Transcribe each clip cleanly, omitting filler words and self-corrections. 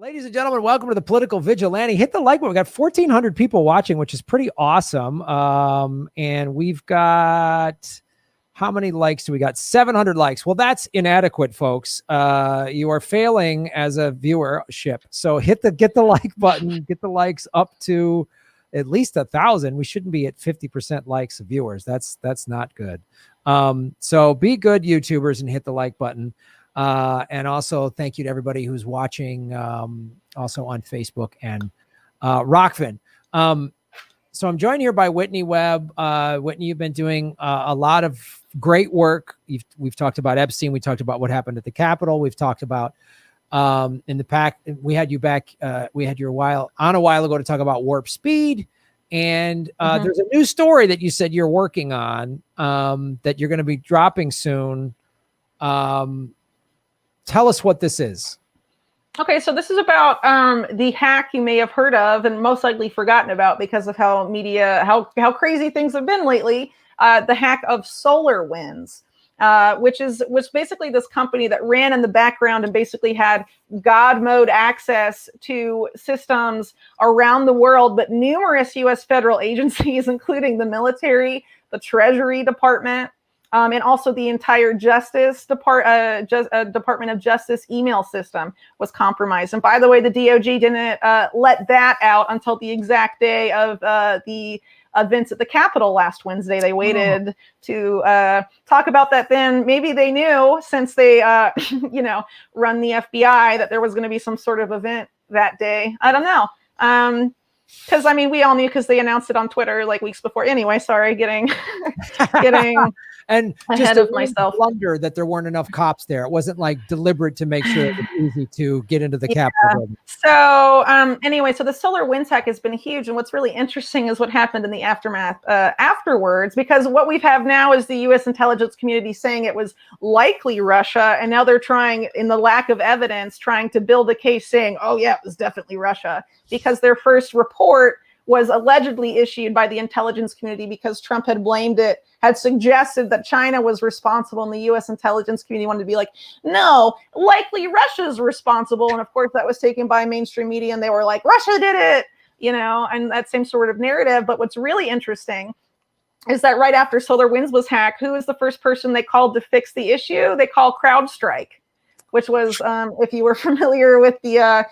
Ladies and gentlemen, welcome to the Political Vigilante. Hit the like button. We got 1,400 people watching, which is pretty awesome. And we've got, how many likes do we got? 700 likes. Well, that's inadequate, folks. You are failing as a viewership. So get the like button, get the likes up to at least 1,000. We shouldn't be at 50% likes of viewers. That's not good. So be good, YouTubers, and hit the like button. And also thank you to everybody who's watching also on Facebook and Rockfin. So I'm joined here by Whitney Webb. Whitney, you've been doing a lot of great work. We've talked about Epstein. We talked about what happened at the Capitol. We've talked about in the pack. We had you back. We had you a while ago to talk about warp speed. And there's a new story that you said you're working on that you're going to be dropping soon. Tell us what this is. Okay, so this is about the hack you may have heard of and most likely forgotten about because of how how crazy things have been lately. The hack of SolarWinds, which was basically this company that ran in the background and basically had God mode access to systems around the world, but numerous U.S. federal agencies, including the military, the Treasury Department, and also the entire Department of Justice email system was compromised. And by the way, the DOJ didn't let that out until the exact day of the events at the Capitol last Wednesday. They waited to talk about that then. Maybe they knew, since they, run the FBI, that there was going to be some sort of event that day. I don't know. Because we all knew because they announced it on Twitter like weeks before. Anyway, sorry, getting and ahead just of myself. Blunder that there weren't enough cops there. It wasn't like deliberate to make sure it was easy to get into the Capitol building. So anyway, so the SolarWinds hack has been huge, and what's really interesting is what happened in the aftermath afterwards. Because what we have now is the U.S. intelligence community saying it was likely Russia, and now they're trying, in the lack of evidence, trying to build a case saying, oh yeah, it was definitely Russia, because their first report was allegedly issued by the intelligence community because Trump had suggested that China was responsible, and the U.S. intelligence community wanted to be like, no, likely Russia's responsible. And of course that was taken by mainstream media, and they were like, Russia did it, and that same sort of narrative. But what's really interesting is that right after SolarWinds was hacked, who was the first person they called to fix the issue? They called CrowdStrike, which was, if you were familiar with the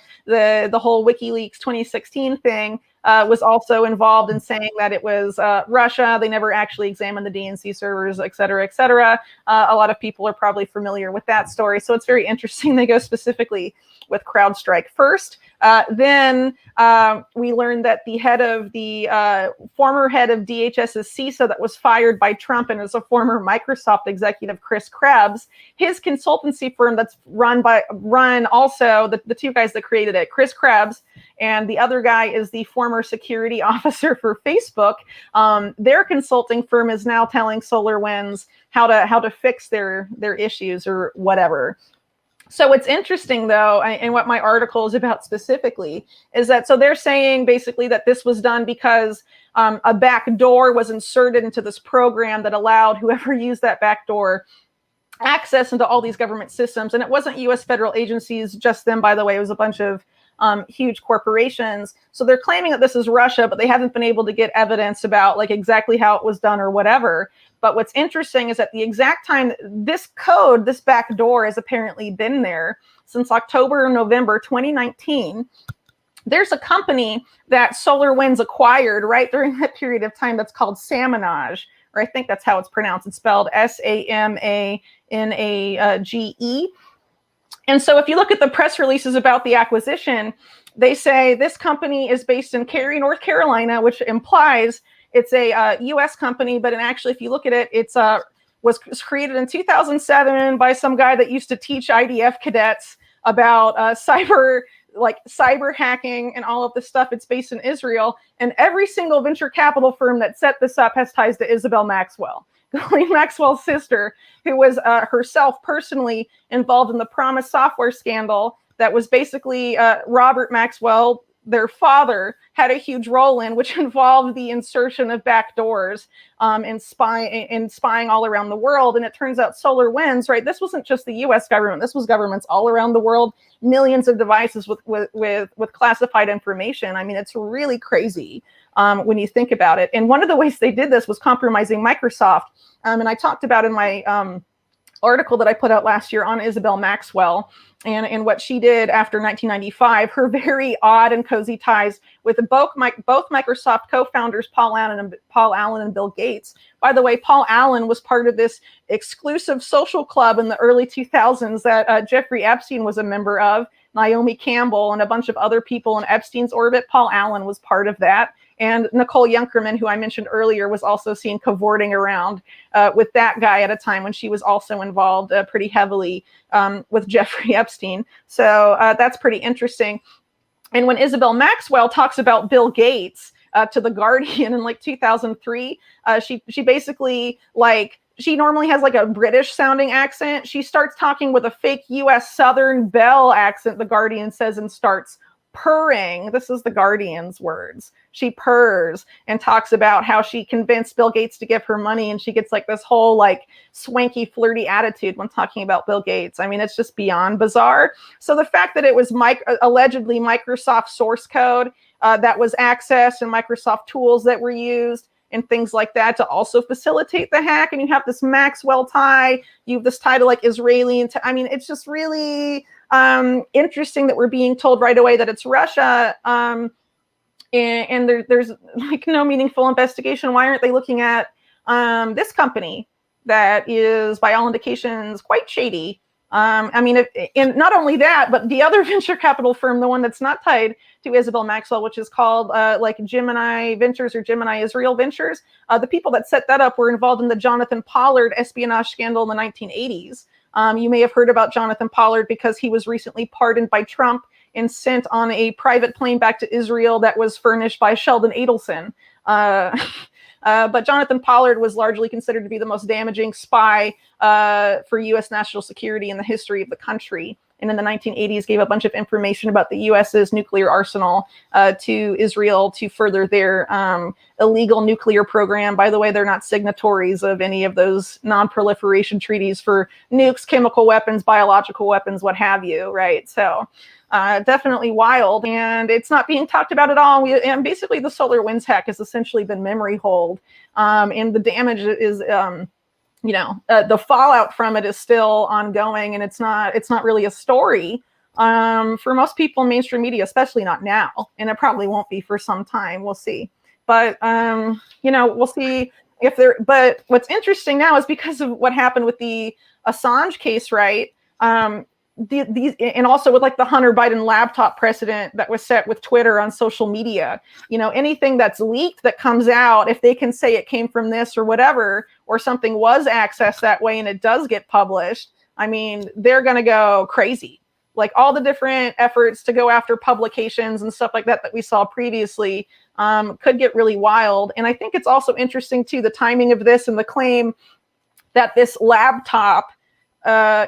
whole WikiLeaks 2016 thing, was also involved in saying that it was Russia. They never actually examined the DNC servers, et cetera, et cetera. A lot of people are probably familiar with that story. So it's very interesting they go specifically with CrowdStrike first. Then we learned that the former head of DHS's CISA that was fired by Trump and is a former Microsoft executive, Chris Krebs, his consultancy firm that's run also the two guys that created it, Chris Krebs, and the other guy is the former security officer for Facebook. Their consulting firm is now telling SolarWinds how to fix their issues or whatever. So what's interesting, though, and what my article is about specifically, is that so they're saying basically that this was done because a back door was inserted into this program that allowed whoever used that back door access into all these government systems. And it wasn't U.S. federal agencies, just them, by the way. It was a bunch of huge corporations. So they're claiming that this is Russia, but they haven't been able to get evidence about like exactly how it was done or whatever. But what's interesting is at the exact time this back door has apparently been there since October or November 2019. There's a company that SolarWinds acquired right during that period of time that's called Samanage, or I think that's how it's pronounced. It's spelled SAMANAGE. And so if you look at the press releases about the acquisition, they say this company is based in Cary, North Carolina, which implies it's a U.S. company. But actually, if you look at it, was created in 2007 by some guy that used to teach IDF cadets about cyber hacking and all of this stuff. It's based in Israel. And every single venture capital firm that set this up has ties to Isabel Maxwell, Ghislaine Maxwell's sister, who was herself personally involved in the Promise software scandal that was basically Robert Maxwell their father had a huge role in, which involved the insertion of backdoors and spying all around the world. And it turns out SolarWinds, right? This wasn't just the U.S. government. This was governments all around the world, millions of devices with classified information. I mean, it's really crazy when you think about it. And one of the ways they did this was compromising Microsoft. And I talked about in my article that I put out last year on Isabel Maxwell and what she did after 1995, her very odd and cozy ties with both Microsoft co-founders, Paul Allen and Bill Gates. By the way, Paul Allen was part of this exclusive social club in the early 2000s that Jeffrey Epstein was a member of, Naomi Campbell and a bunch of other people in Epstein's orbit. Paul Allen was part of that. And Nicole Junkerman, who I mentioned earlier, was also seen cavorting around with that guy at a time when she was also involved pretty heavily with Jeffrey Epstein. So that's pretty interesting. And when Isabel Maxwell talks about Bill Gates to The Guardian in like 2003, she basically she normally has like a British sounding accent. She starts talking with a fake US Southern Belle accent, The Guardian says, and starts purring. This is The Guardian's words. She purrs and talks about how she convinced Bill Gates to give her money, and she gets like this whole like swanky, flirty attitude when talking about Bill Gates. I mean, it's just beyond bizarre. So the fact that it was allegedly Microsoft source code that was accessed and Microsoft tools that were used and things like that to also facilitate the hack, and you have this Maxwell tie, you have this tie to like Israeli, I mean, it's just really interesting that we're being told right away that it's Russia, and there's like no meaningful investigation. Why aren't they looking at this company that is, by all indications, quite shady? I mean, and not only that, but the other venture capital firm, the one that's not tied to Isabel Maxwell, which is called like Gemini Ventures or Gemini Israel Ventures, the people that set that up were involved in the Jonathan Pollard espionage scandal in the 1980s. You may have heard about Jonathan Pollard because he was recently pardoned by Trump and sent on a private plane back to Israel that was furnished by Sheldon Adelson. But Jonathan Pollard was largely considered to be the most damaging spy for U.S. national security in the history of the country. And in the 1980s, gave a bunch of information about the U.S.'s nuclear arsenal to Israel to further their illegal nuclear program. By the way, they're not signatories of any of those non-proliferation treaties for nukes, chemical weapons, biological weapons, what have you, right? So definitely wild, and it's not being talked about at all. And basically, the SolarWinds hack has essentially been memory hold, and the damage is, the fallout from it is still ongoing, and it's not really a story for most people in mainstream media, especially not now, and it probably won't be for some time. We'll see, but we'll see if there. But what's interesting now is because of what happened with the Assange case, right? These and also with like the Hunter Biden laptop precedent that was set with Twitter on social media, anything that's leaked that comes out, if they can say it came from this or whatever, or something was accessed that way and it does get published, I mean, they're going to go crazy. Like all the different efforts to go after publications and stuff like that we saw previously could get really wild. And I think it's also interesting too, the timing of this and the claim that this laptop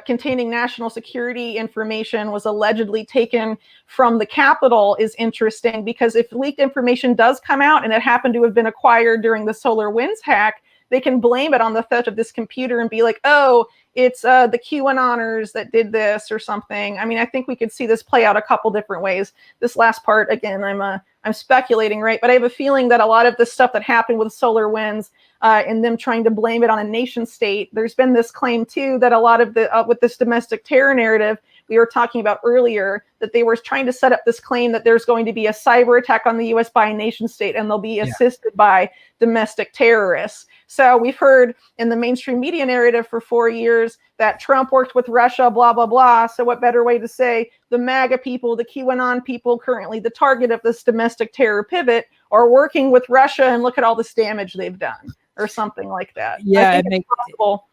containing national security information was allegedly taken from the Capitol is interesting, because if leaked information does come out and it happened to have been acquired during the SolarWinds hack, they can blame it on the theft of this computer and be like, oh, it's the QAnoners that did this or something. I mean, I think we could see this play out a couple different ways. This last part, again, I'm speculating, right? But I have a feeling that a lot of the stuff that happened with SolarWinds and them trying to blame it on a nation state, there's been this claim too that a lot of the with this domestic terror narrative we were talking about earlier, that they were trying to set up this claim that there's going to be a cyber attack on the U.S. by a nation state, and they'll be assisted by domestic terrorists. So we've heard in the mainstream media narrative for 4 years that Trump worked with Russia, blah, blah, blah. So what better way to say the MAGA people, the QAnon people, currently the target of this domestic terror pivot, are working with Russia, and look at all this damage they've done, or something like that. Yeah, I think it's possible.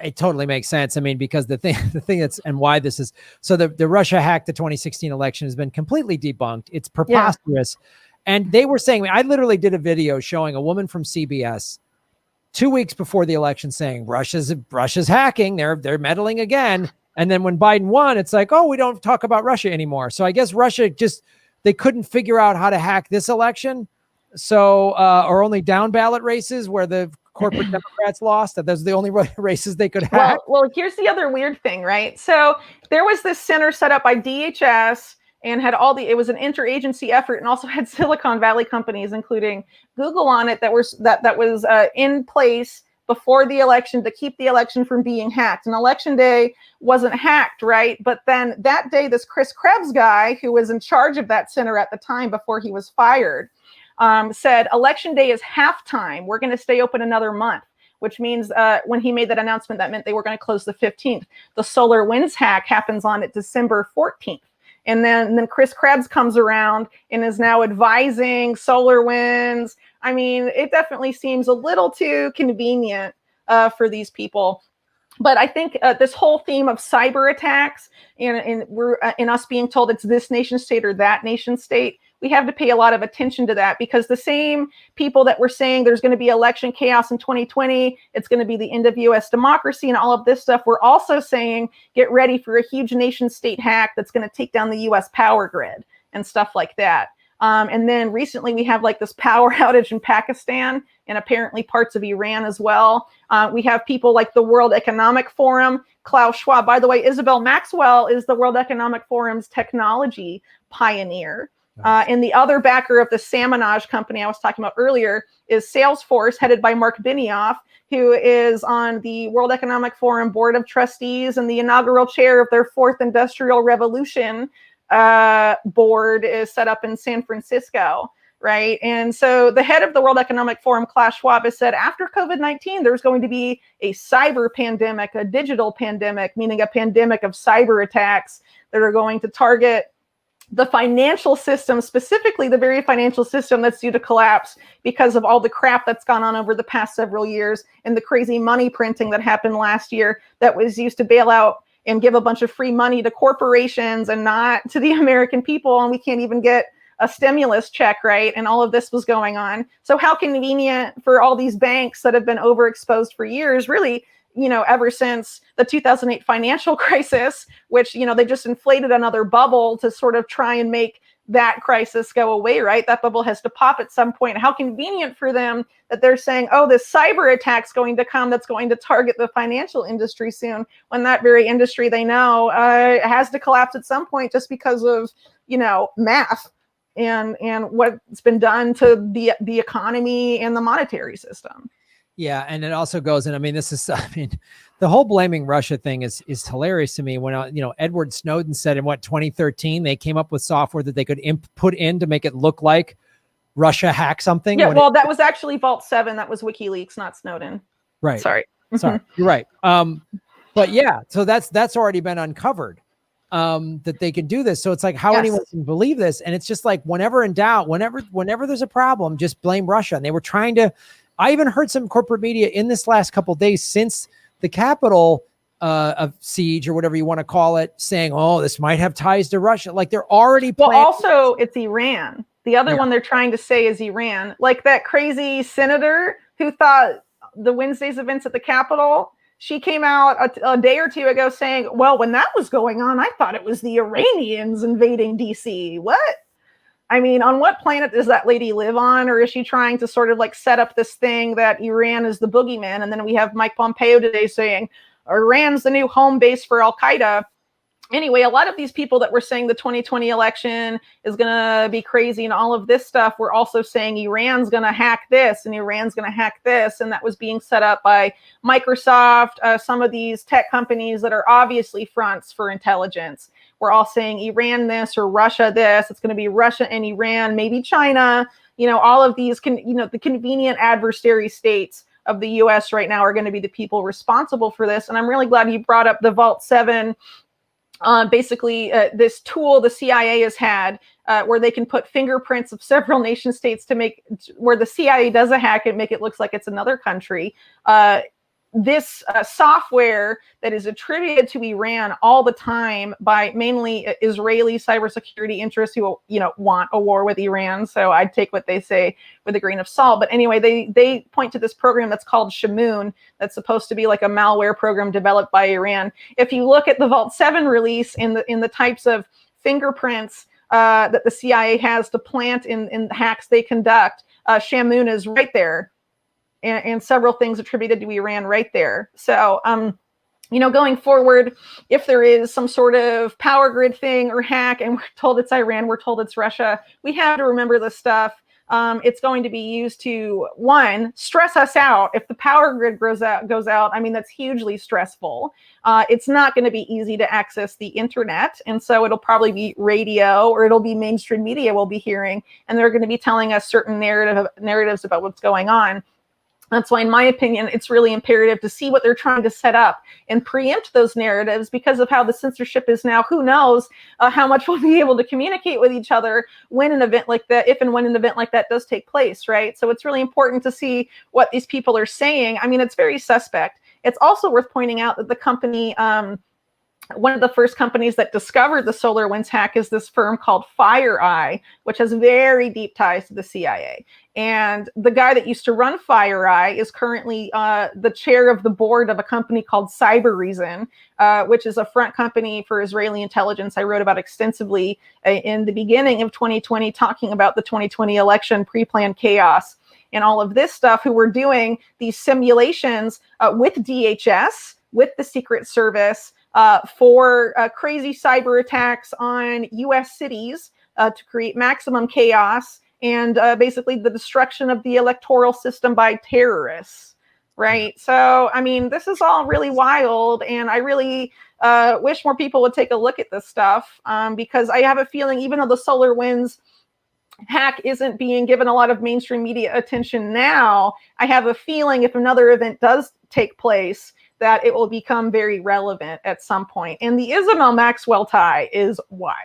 It totally makes sense. I mean, because the thing that's, and why this is, so the Russia hack the 2016 election has been completely debunked. It's preposterous. Yeah. And they were saying, I literally did a video showing a woman from CBS 2 weeks before the election saying Russia's hacking, they're meddling again. And then when Biden won, it's like, oh, we don't talk about Russia anymore. So I guess Russia just they couldn't figure out how to hack this election. So, or only down ballot races where the corporate Democrats lost, that those are the only races they could hack. Well, here's the other weird thing, right? So there was this center set up by DHS and had it was an interagency effort, and also had Silicon Valley companies, including Google, on it that was in place before the election to keep the election from being hacked. And election day wasn't hacked, right? But then that day, this Chris Krebs guy, who was in charge of that center at the time before he was fired, said election day is halftime. We're going to stay open another month, which means when he made that announcement, that meant they were going to close the 15th. The SolarWinds hack happens on December 14th. And then Chris Krebs comes around and is now advising SolarWinds. I mean, it definitely seems a little too convenient for these people. But I think this whole theme of cyber attacks and we're in us being told it's this nation state or that nation state, we have to pay a lot of attention to that, because the same people that were saying there's going to be election chaos in 2020, it's going to be the end of U.S. democracy and all of this stuff, we're also saying get ready for a huge nation state hack that's going to take down the U.S. power grid and stuff like that. And then recently we have like this power outage in Pakistan and apparently parts of Iran as well. We have people like the World Economic Forum, Klaus Schwab. By the way, Isabel Maxwell is the World Economic Forum's technology pioneer. And the other backer of the Salmonage company I was talking about earlier is Salesforce, headed by Mark Benioff, who is on the World Economic Forum Board of Trustees and the inaugural chair of their Fourth Industrial Revolution board is set up in San Francisco, right? And so the head of the World Economic Forum, Klaus Schwab, has said after COVID-19, there's going to be a cyber pandemic, a digital pandemic, meaning a pandemic of cyber attacks that are going to target the financial system, specifically the very financial system that's due to collapse because of all the crap that's gone on over the past several years and the crazy money printing that happened last year that was used to bail out and give a bunch of free money to corporations and not to the American people. And we can't even get a stimulus check, right? And all of this was going on. So how convenient for all these banks that have been overexposed for years, really, ever since the 2008 financial crisis, which, they just inflated another bubble to sort of try and make that crisis go away, right? That bubble has to pop at some point. How convenient for them that they're saying, oh, this cyber attack's going to come that's going to target the financial industry soon, when that very industry they know has to collapse at some point just because of, math and what's been done to the economy and the monetary system. Yeah, and it also goes, and the whole blaming Russia thing is hilarious to me. When Edward Snowden said in 2013 they came up with software that they could put in to make it look like Russia hacked something. Yeah, well, that was actually Vault 7. That was WikiLeaks, not Snowden. Right. Sorry, you're right. But yeah, so that's already been uncovered. That they can do this. So it's like how anyone can believe this, and it's just like whenever in doubt, whenever there's a problem, just blame Russia. And they were trying to. I even heard some corporate media in this last couple of days since the Capitol of siege or whatever you want to call it, saying, "Oh, this might have ties to Russia." Like they're already. Well, also it's Iran. The other one they're trying to say is Iran. Like that crazy senator who thought the Wednesday's events at the Capitol. She came out a day or two ago saying, "Well, when that was going on, I thought it was the Iranians invading DC." What? I mean, on what planet does that lady live on? Or is she trying to sort of like set up this thing that Iran is the boogeyman? And then we have Mike Pompeo today saying Iran's the new home base for Al Qaeda. Anyway, a lot of these people that were saying the 2020 election is going to be crazy and all of this stuff were also saying Iran's going to hack this and Iran's going to hack this. And that was being set up by Microsoft, some of these tech companies that are obviously fronts for intelligence. We're all saying Iran this or Russia this. It's going to be Russia and Iran, maybe China. All of these, the convenient adversary states of the U.S. right now are going to be the people responsible for this. And I'm really glad you brought up the Vault 7. This tool the CIA has had where they can put fingerprints of several nation states to make where the CIA does a hack and make it look like it's another country. This software that is attributed to Iran all the time by mainly Israeli cybersecurity interests who want a war with Iran. So I'd take what they say with a grain of salt. But anyway, they point to this program that's called Shamoon that's supposed to be like a malware program developed by Iran. If you look at the Vault 7 release in the types of fingerprints that the CIA has to plant in hacks they conduct. Shamoon is right there, and several things attributed to Iran right there. So, going forward, if there is some sort of power grid thing or hack, and we're told it's Iran, we're told it's Russia, we have to remember this stuff. It's going to be used to, one, stress us out. If the power grid goes out, I mean, that's hugely stressful. It's not going to be easy to access the internet. And so it'll probably be radio, or it'll be mainstream media we'll be hearing. And they're going to be telling us certain narratives about what's going on. That's why, in my opinion, it's really imperative to see what they're trying to set up and preempt those narratives, because of how the censorship is now. Who knows how much we'll be able to communicate with each other when an event like that, if and when an event like that does take place, right? So it's really important to see what these people are saying. I mean, it's very suspect. It's also worth pointing out that the company, one of the first companies that discovered the SolarWinds hack is this firm called FireEye, which has very deep ties to the CIA. And the guy that used to run FireEye is currently the chair of the board of a company called Cybersecurity, which is a front company for Israeli intelligence. I wrote about extensively in the beginning of 2020, talking about the 2020 election, pre-planned chaos, and all of this stuff, who were doing these simulations with DHS, with the Secret Service, for crazy cyber attacks on U.S. cities to create maximum chaos and basically the destruction of the electoral system by terrorists, right? So, I mean, this is all really wild, and I really wish more people would take a look at this stuff, because I have a feeling, even though the SolarWinds hack isn't being given a lot of mainstream media attention now, I have a feeling if another event does take place, that it will become very relevant at some point. And the Isabel Maxwell tie is wild.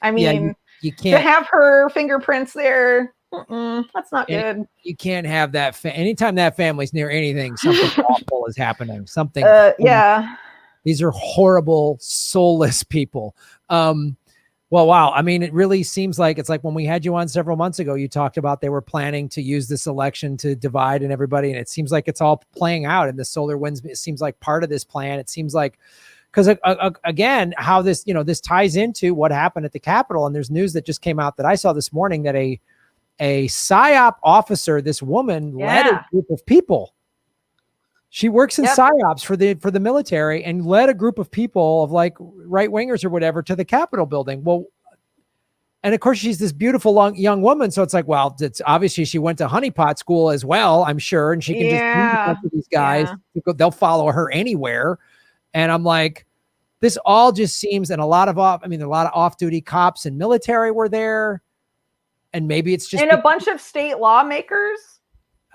I mean, you can't, to have her fingerprints there, that's not good. You can't have that. Anytime that family's near anything, something awful is happening. Something. Yeah. These are horrible, soulless people. Well, wow. I mean, it really seems like, it's like when we had you on several months ago, you talked about they were planning to use this election to divide and everybody. And it seems like it's all playing out, and the SolarWinds, it seems like part of this plan. It seems like, because again, how this, this ties into what happened at the Capitol. And there's news that just came out that I saw this morning that a PSYOP officer, this woman, led a group of people. She works in PSYOPs for the military, and led a group of people, of like right wingers or whatever, to the Capitol building. Well, and of course she's this beautiful young woman. So it's like, well, it's obviously she went to honeypot school as well, I'm sure. And she can just do these guys. They'll follow her anywhere. And I'm like, this all just seems, and a lot of off-duty cops and military were there. And maybe it's just, and a bunch of state lawmakers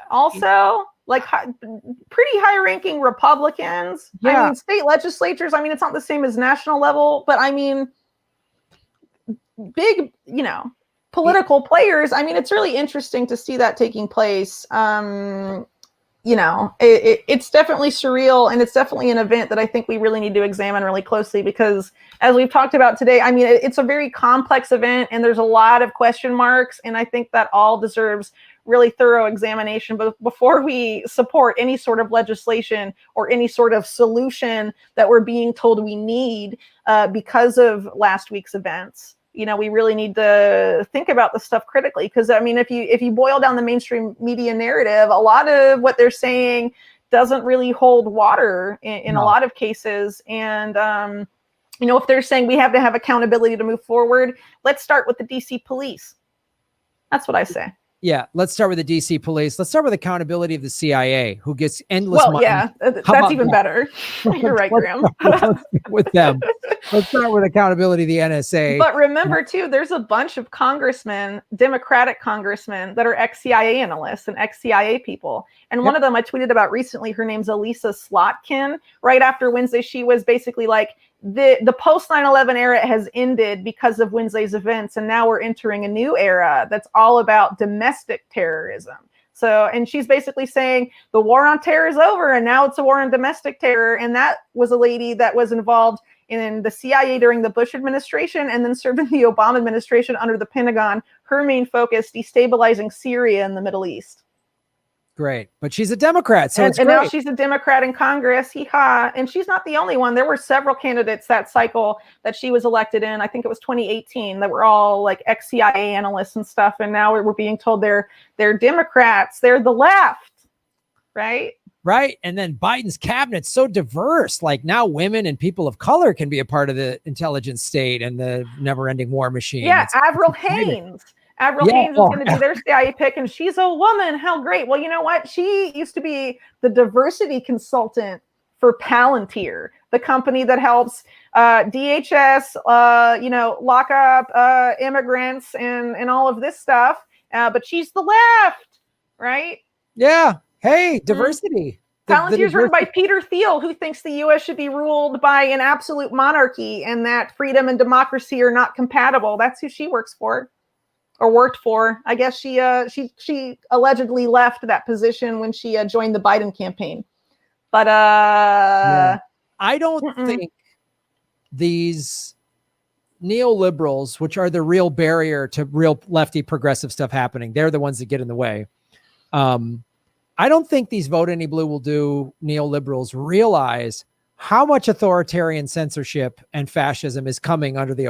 also. Like pretty high-ranking Republicans. Yeah. I mean, state legislatures. I mean, it's not the same as national level, but I mean, big, political players. I mean, it's really interesting to see that taking place. It's definitely surreal, and it's definitely an event that I think we really need to examine really closely, because, as we've talked about today, I mean, it's a very complex event, and there's a lot of question marks, and I think that all deserves really thorough examination before we support any sort of legislation or any sort of solution that we're being told we need because of last week's events. We really need to think about this stuff critically, because I mean, if you boil down the mainstream media narrative, a lot of what they're saying doesn't really hold water in a lot of cases. And if they're saying we have to have accountability to move forward, let's start with the DC police. That's what I say. Yeah, let's start with the DC police. Let's start with accountability of the CIA, who gets endless money. Yeah, that's even better. You're right, Graham. Let's start with them. Let's start with accountability of the NSA. But remember, too, there's a bunch of congressmen, Democratic congressmen, that are ex-CIA analysts and ex-CIA people. And one of them I tweeted about recently, her name's Elisa Slotkin. Right after Wednesday, she was basically like, the post 9/11 era has ended because of Wednesday's events, and now we're entering a new era that's all about domestic terrorism. So, and she's basically saying the war on terror is over, and now it's a war on domestic terror. And that was a lady that was involved in the CIA during the Bush administration, and then served in the Obama administration under the Pentagon. Her main focus, destabilizing Syria and the Middle East. Great. But she's a Democrat, so it's and great. now she's a Democrat in Congress. Hee-haw. And she's not the only one. There were several candidates that cycle that she was elected in. I think it was 2018 that were all like ex-CIA analysts and stuff. And now we're being told they're Democrats. They're the left, right? Right. And then Biden's cabinet's so diverse. Like now women and people of color can be a part of the intelligence state and the never-ending war machine. Yeah, Avril Haines. Avril Haines is going to be their CIA pick, and she's a woman. How great. Well, you know what? She used to be the diversity consultant for Palantir, the company that helps DHS, lock up immigrants and all of this stuff. But she's the left, right? Yeah. Hey, diversity. Palantir is run by Peter Thiel, who thinks the U.S. should be ruled by an absolute monarchy and that freedom and democracy are not compatible. That's who she works for. Or worked for. I guess she allegedly left that position when she joined the Biden campaign. But I don't think these neoliberals, which are the real barrier to real lefty progressive stuff happening, they're the ones that get in the way. I don't think these Vote Any Blue Will Do neoliberals realize how much authoritarian censorship and fascism is coming under the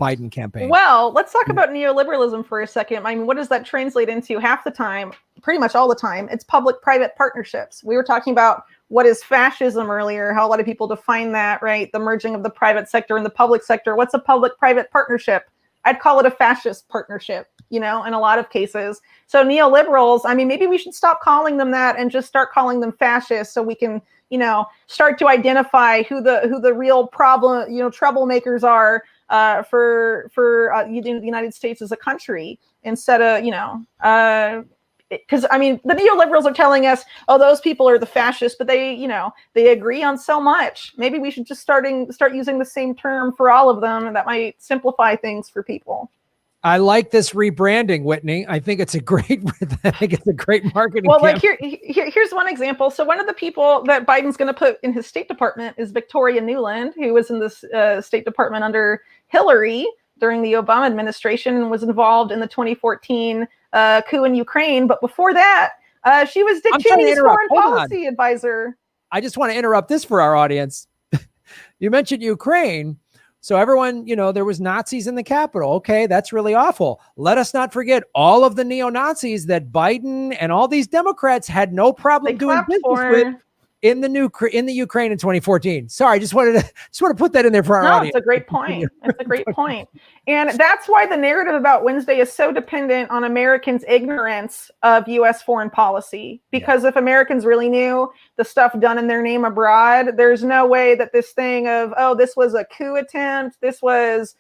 Biden campaign. Well, let's talk about neoliberalism for a second. I mean, what does that translate into? Half the time, pretty much all the time, it's public-private partnerships. We were talking about what is fascism earlier, how a lot of people define that, right? The merging of the private sector and the public sector. What's a public-private partnership? I'd call it a fascist partnership, in a lot of cases. So neoliberals, I mean, maybe we should stop calling them that and just start calling them fascists so we can start to identify who the real problem, troublemakers are for the United States as a country, instead of, because I mean, the neoliberals are telling us, oh, those people are the fascists, but they agree on so much. Maybe we should just start using the same term for all of them, and that might simplify things for people. I like this rebranding, Whitney. I think it's a great marketing. Well, like here's one example. So one of the people that Biden's going to put in his State Department is Victoria Nuland, who was in this State Department under Hillary during the Obama administration and was involved in the 2014 coup in Ukraine. But before that, she was Dick Cheney's foreign policy advisor. I just want to interrupt this for our audience. You mentioned Ukraine. So everyone, there was Nazis in the Capitol. Okay, that's really awful. Let us not forget all of the neo-Nazis that Biden and all these Democrats had no problem doing business with in the Ukraine in 2014. Sorry, just want to put that in there for our audience. It's a great point. It's a great point. And that's why the narrative about Wednesday is so dependent on Americans' ignorance of U.S. foreign policy. Because if Americans really knew the stuff done in their name abroad, there's no way that this thing of, oh, this was a coup attempt, this was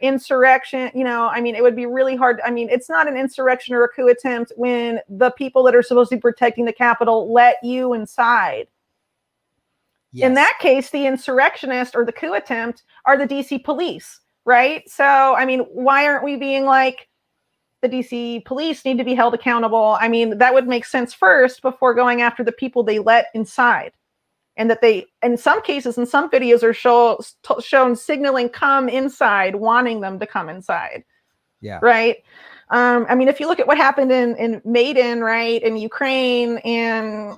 insurrection, I mean, it would be really hard. I mean, it's not an insurrection or a coup attempt when the people that are supposed to be protecting the Capitol let you inside. Yes. In that case, the insurrectionist or the coup attempt are the DC police, right? So, I mean, why aren't we being like, the DC police need to be held accountable? I mean, that would make sense first before going after the people they let inside. And that they, in some cases, in some videos, are shown signaling come inside, wanting them to come inside. Yeah. Right. I mean, if you look at what happened in Maidan, right, in Ukraine, and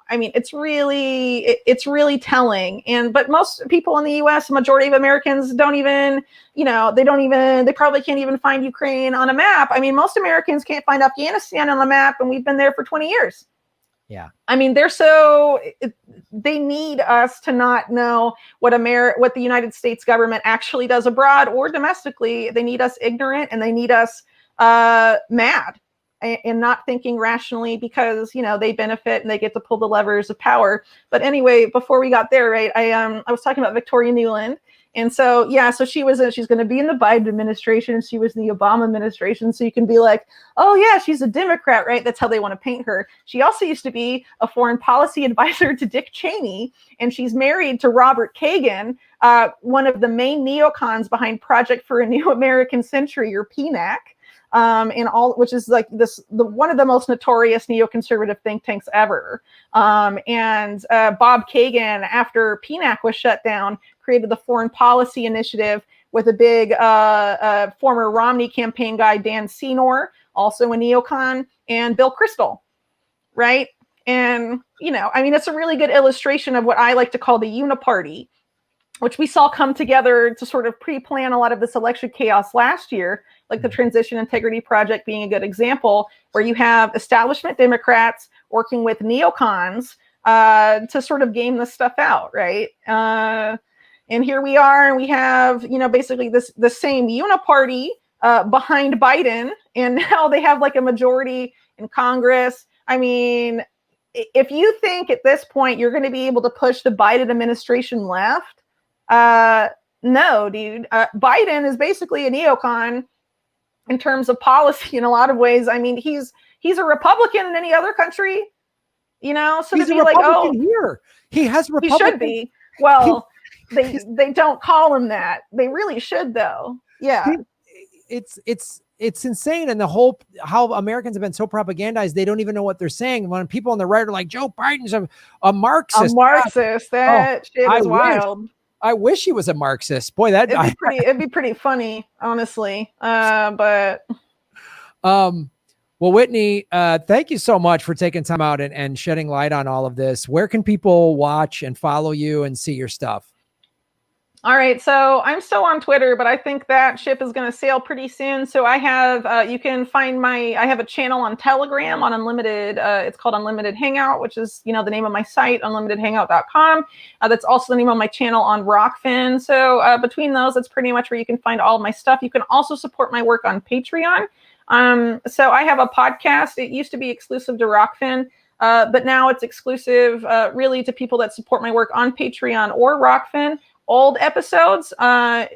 I mean, it's really telling. But most people in the U.S., majority of Americans don't even, they probably can't even find Ukraine on a map. I mean, most Americans can't find Afghanistan on a map, and we've been there for 20 years. Yeah. I mean, they need us to not know what the United States government actually does abroad or domestically. They need us ignorant, and they need us mad and not thinking rationally, because they benefit and they get to pull the levers of power. But anyway, before we got there, right, I was talking about Victoria Nuland. And so, so she's going to be in the Biden administration. She was in the Obama administration. So you can be like, oh yeah, she's a Democrat, right? That's how they want to paint her. She also used to be a foreign policy advisor to Dick Cheney. And she's married to Robert Kagan, one of the main neocons behind Project for a New American Century, or PNAC. Which is like one of the most notorious neoconservative think tanks ever. Bob Kagan, after PNAC was shut down, created the Foreign Policy Initiative with a big former Romney campaign guy, Dan Senor, also a neocon, and Bill Kristol. right? And, I mean, it's a really good illustration of what I like to call the uniparty, which we saw come together to sort of pre-plan a lot of this election chaos last year, like the Transition Integrity Project being a good example, where you have establishment Democrats working with neocons to sort of game this stuff out, right? And here we are, and we have, basically the same uniparty behind Biden, and now they have like a majority in Congress. I mean, if you think at this point you're going to be able to push the Biden administration left, no, dude. Biden is basically a neocon in terms of policy in a lot of ways. I mean, he's a Republican in any other country, so he's to a be like, Republican here. He has Republican. He should be. Well, they don't call him that. They really should, though. Yeah. It's insane. And the whole, how Americans have been so propagandized, they don't even know what they're saying. When people on the right are like, Joe Biden's a Marxist. A Marxist. That shit is wild. I wish he was a Marxist. Boy, it'd be pretty funny, honestly. But well, Whitney, thank you so much for taking time out and shedding light on all of this. Where can people watch and follow you and see your stuff? All right, so I'm still on Twitter, but I think that ship is going to sail pretty soon. So I have, you can find I have a channel on Telegram on Unlimited. It's called Unlimited Hangout, which is, the name of my site, unlimitedhangout.com. That's also the name of my channel on Rockfin. So between those, that's pretty much where you can find all of my stuff. You can also support my work on Patreon. So I have a podcast. It used to be exclusive to Rockfin, but now it's exclusive really to people that support my work on Patreon or Rockfin. Old episodes, but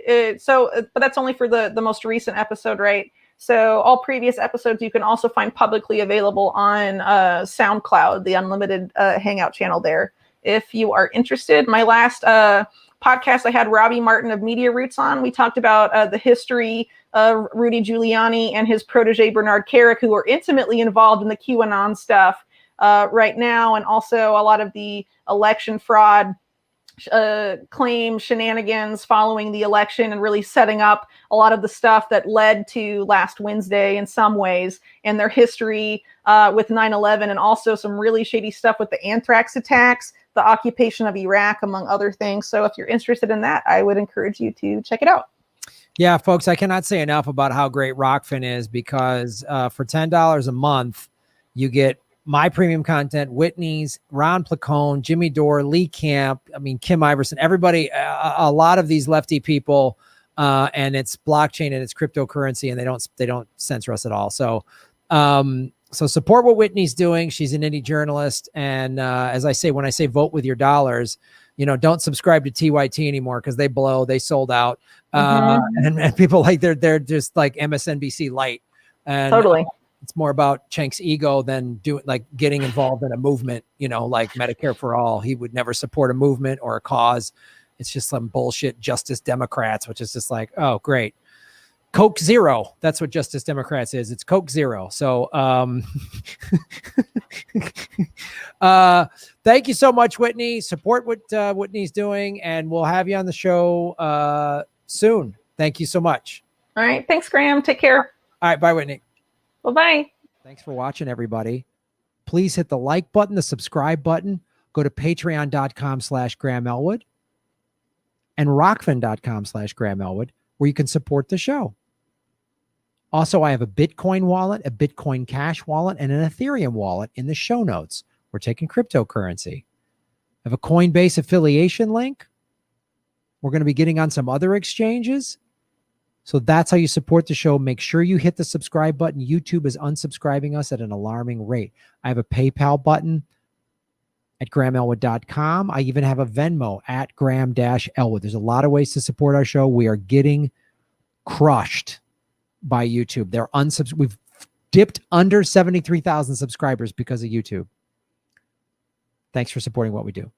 that's only for the most recent episode, right? So all previous episodes you can also find publicly available on SoundCloud, the Unlimited Hangout channel there, if you are interested. My last podcast, I had Robbie Martin of Media Roots on. We talked about the history of Rudy Giuliani and his protege Bernard Kerik, who are intimately involved in the QAnon stuff right now, and also a lot of the election fraud claim shenanigans following the election, and really setting up a lot of the stuff that led to last Wednesday in some ways, and their history with 9/11, and also some really shady stuff with the anthrax attacks, the occupation of Iraq, among other things. So if you're interested in that, I would encourage you to check it out. Yeah, folks, I cannot say enough about how great Rockfin is, because for $10 a month, you get my premium content, Whitney's, Ron Placone, Jimmy Dore, Lee Camp, Kim Iverson, everybody, a lot of these lefty people, and it's blockchain and it's cryptocurrency, and they don't censor us at all. So, so support what Whitney's doing. She's an indie journalist. And as I say, when I say vote with your dollars, don't subscribe to TYT anymore, because they sold out. And people they're just like MSNBC light. And totally. It's more about Cenk's ego than getting involved in a movement, like Medicare for all. He would never support a movement or a cause. It's just some bullshit Justice Democrats, which is just like, oh, great. Coke Zero. That's what Justice Democrats is. It's Coke Zero. So thank you so much, Whitney. Support what Whitney's doing, and we'll have you on the show soon. Thank you so much. All right. Thanks, Graham. Take care. All right. Bye, Whitney. Bye-bye. Thanks for watching, everybody. Please hit the like button, the subscribe button. Go to patreon.com/Graham Elwood and rockfin.com/Graham Elwood, where you can support the show. Also, I have a Bitcoin wallet, a Bitcoin Cash wallet, and an Ethereum wallet in the show notes. We're taking cryptocurrency. I have a Coinbase affiliation link. We're going to be getting on some other exchanges. So that's how you support the show. Make sure you hit the subscribe button. YouTube is unsubscribing us at an alarming rate. I have a PayPal button at GrahamElwood.com. I even have a Venmo at Graham-Elwood. There's a lot of ways to support our show. We are getting crushed by YouTube. We've dipped under 73,000 subscribers because of YouTube. Thanks for supporting what we do.